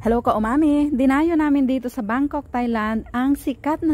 Hello ka-umami! Dinayo namin dito sa Bangkok, Thailand ang sikat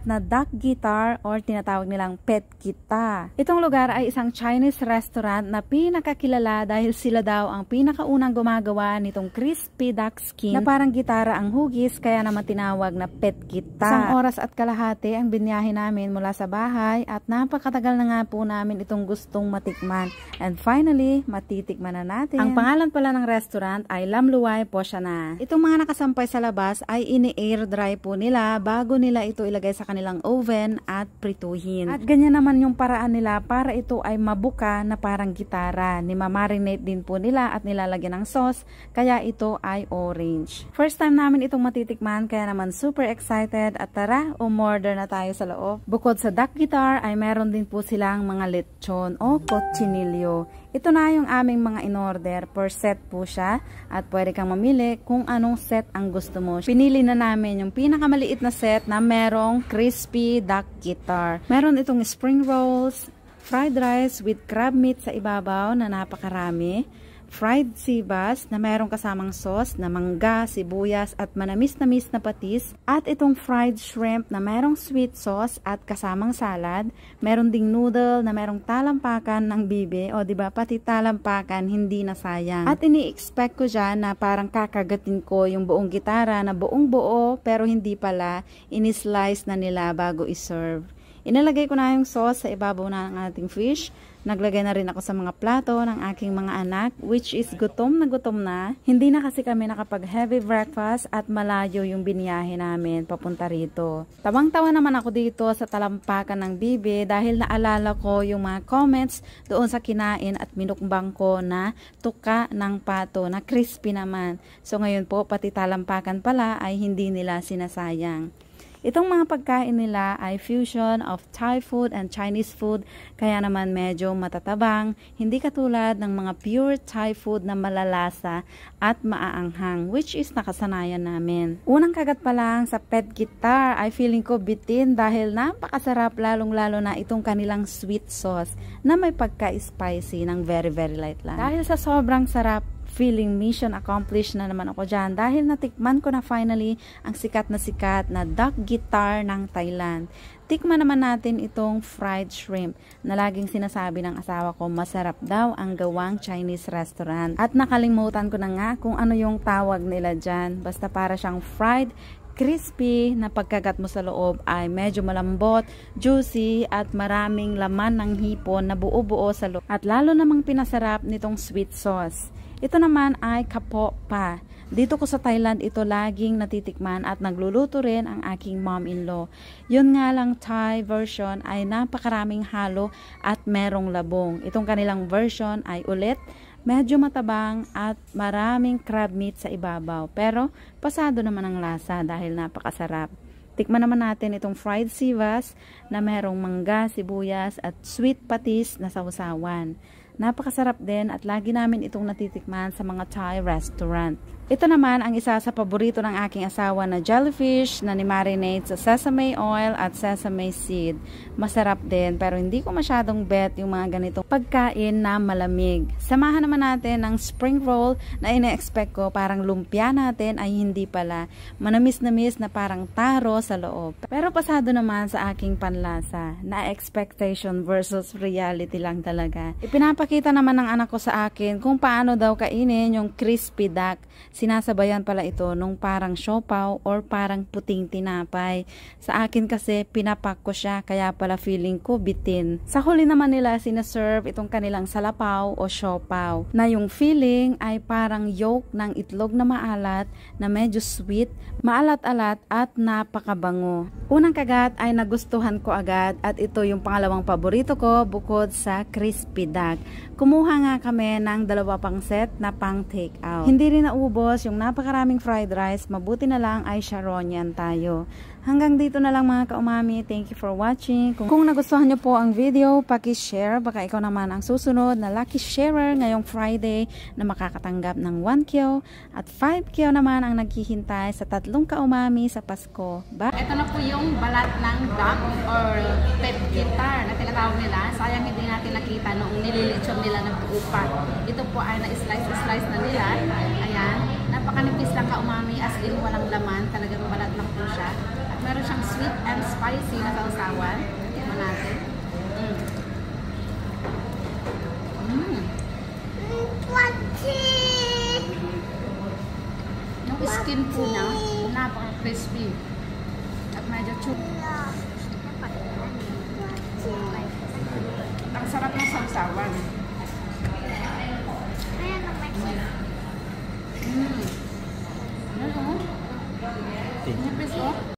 na duck guitar or tinatawag nilang pet kita. Itong lugar ay isang Chinese restaurant na pinakakilala dahil sila daw ang pinakaunang gumagawa nitong crispy duck skin na parang gitara ang hugis, kaya naman tinawag na pet kita. Isang oras at kalahati ang binyahe namin mula sa bahay at napakatagal na nga po namin itong gustong matikman. And finally, matitikman na natin. Ang pangalan pala ng restaurant ay Lam Luai Pochana. Itong mga nakasampay sa labas ay ini-air dry po nila bago nila ito ilagay sa kanilang oven at prituhin. At ganyan naman yung paraan nila para ito ay mabuka na parang gitara. Nimamarinate din po nila at nilalagyan ng sauce, kaya ito ay orange. First time namin itong matitikman, kaya naman super excited at tara, umorder na tayo sa loob. Bukod sa duck guitar ay meron din po silang mga lechon o cochinillo. Ito na yung aming mga in-order. Per set po siya at pwede kang mamili kung anong set ang gusto mo. Pinili na namin yung pinakamaliit na set na merong crispy duck guitar. Meron itong spring rolls, fried rice with crab meat sa ibabaw na napakarami, fried sea bass na merong kasamang sauce na mangga, sibuyas at manamis-namis na patis, at itong fried shrimp na merong sweet sauce at kasamang salad. Meron ding noodle na merong talampakan ng bibe, o diba pati talampakan hindi na sayang. At ini-expect ko dyan na parang kakagatin ko yung buong gitara na buong buo, pero hindi pala, ini-slice na nila bago iserve. Inilagay ko na yung sauce sa ibabaw ng ating fish. Naglagay na rin ako sa mga plato ng aking mga anak, which is gutom na. Hindi na kasi kami nakapag heavy breakfast at malayo yung biniyahe namin papunta rito. Tawang-tawa naman ako dito sa talampakan ng bibe dahil naalala ko yung mga comments doon sa kinain at minukbang ko na tuka ng pato na crispy naman. So ngayon po pati talampakan pala ay hindi nila sinasayang. Itong mga pagkain nila ay fusion of Thai food and Chinese food, kaya naman medyo matatabang, hindi katulad ng mga pure Thai food na malalasa at maaanghang, which is nakasanayan namin. Unang kagat pa lang sa pet guitar ay feeling ko bitin dahil napakasarap, lalong-lalo na itong kanilang sweet sauce na may pagka-spicy ng very light lang. Dahil sa sobrang sarap, feeling mission accomplished na naman ako dyan dahil natikman ko na finally ang sikat na duck guitar ng Thailand. Tikman naman natin itong fried shrimp na laging sinasabi ng asawa ko masarap daw ang gawang Chinese restaurant. At nakalimutan ko na nga kung ano yung tawag nila dyan. Basta para siyang fried crispy na pagkagat mo sa loob ay medyo malambot, juicy at maraming laman ng hipon na buo-buo sa loob. At lalo namang pinasarap nitong sweet sauce. Ito naman ay kapo pa. Dito ko sa Thailand ito laging natitikman at nagluluto rin ang aking mom-in-law. Yun nga lang Thai version ay napakaraming halo at merong labong. Itong kanilang version ay ulit, medyo matabang at maraming crab meat sa ibabaw. Pero pasado naman ang lasa dahil napakasarap. Tikman naman natin itong fried sea bass na merong mangga, sibuyas at sweet patis na sausawan. Napakasarap din at lagi namin itong natitikman sa mga Thai restaurant. Ito naman ang isa sa paborito ng aking asawa na jellyfish na ni-marinate sa sesame oil at sesame seed. Masarap din pero hindi ko masyadong bet yung mga ganitong pagkain na malamig. Samahan naman natin ng spring roll na ine-expect ko parang lumpia natin ay hindi pala. Manamis-namis na parang taro sa loob. Pero pasado naman sa aking panlasa na expectation versus reality lang talaga. Ipinapakita naman ng anak ko sa akin kung paano daw kainin yung crispy duck. Sinasabayan pala ito nung parang siopaw or parang puting tinapay. Sa akin kasi pinapak ko siya kaya pala feeling ko bitin. Sa huli naman nila sinaserve itong kanilang salapaw o siopaw na yung feeling ay parang yolk ng itlog na maalat na medyo sweet, maalat-alat at napakabango. Unang kagat ay nagustuhan ko agad at ito yung pangalawang paborito ko bukod sa crispy duck. Kumuha nga kami ng 2 pang set na pang take out. Hindi rin naubos yung napakaraming fried rice, mabuti na lang ay Sharonian tayo. Hanggang dito na lang mga kaumami. Thank you for watching. Kung nagustuhan nyo po ang video, paki-share. Baka ikaw naman ang susunod na lucky sharer ngayong Friday na makakatanggap ng 1 at 5 naman ang naghihintay sa 3 kaumami sa Pasko. Ito na po yung balat ng duck or pet guitar na tinatawag nila. Sayang hindi natin nakita noong nililitsyon nila ng buo pa. Ito po ay na-slice na nila. Ayan. Napakanipis lang ka-umami, as in walang laman. Talagang balat lang po siya. At meron siyang sweet and spicy na sausawan. Tikman natin. Yung skin po niya, napaka-crispy. At medyo chewy. Ang sarap ng sausawan. Nipis, oh.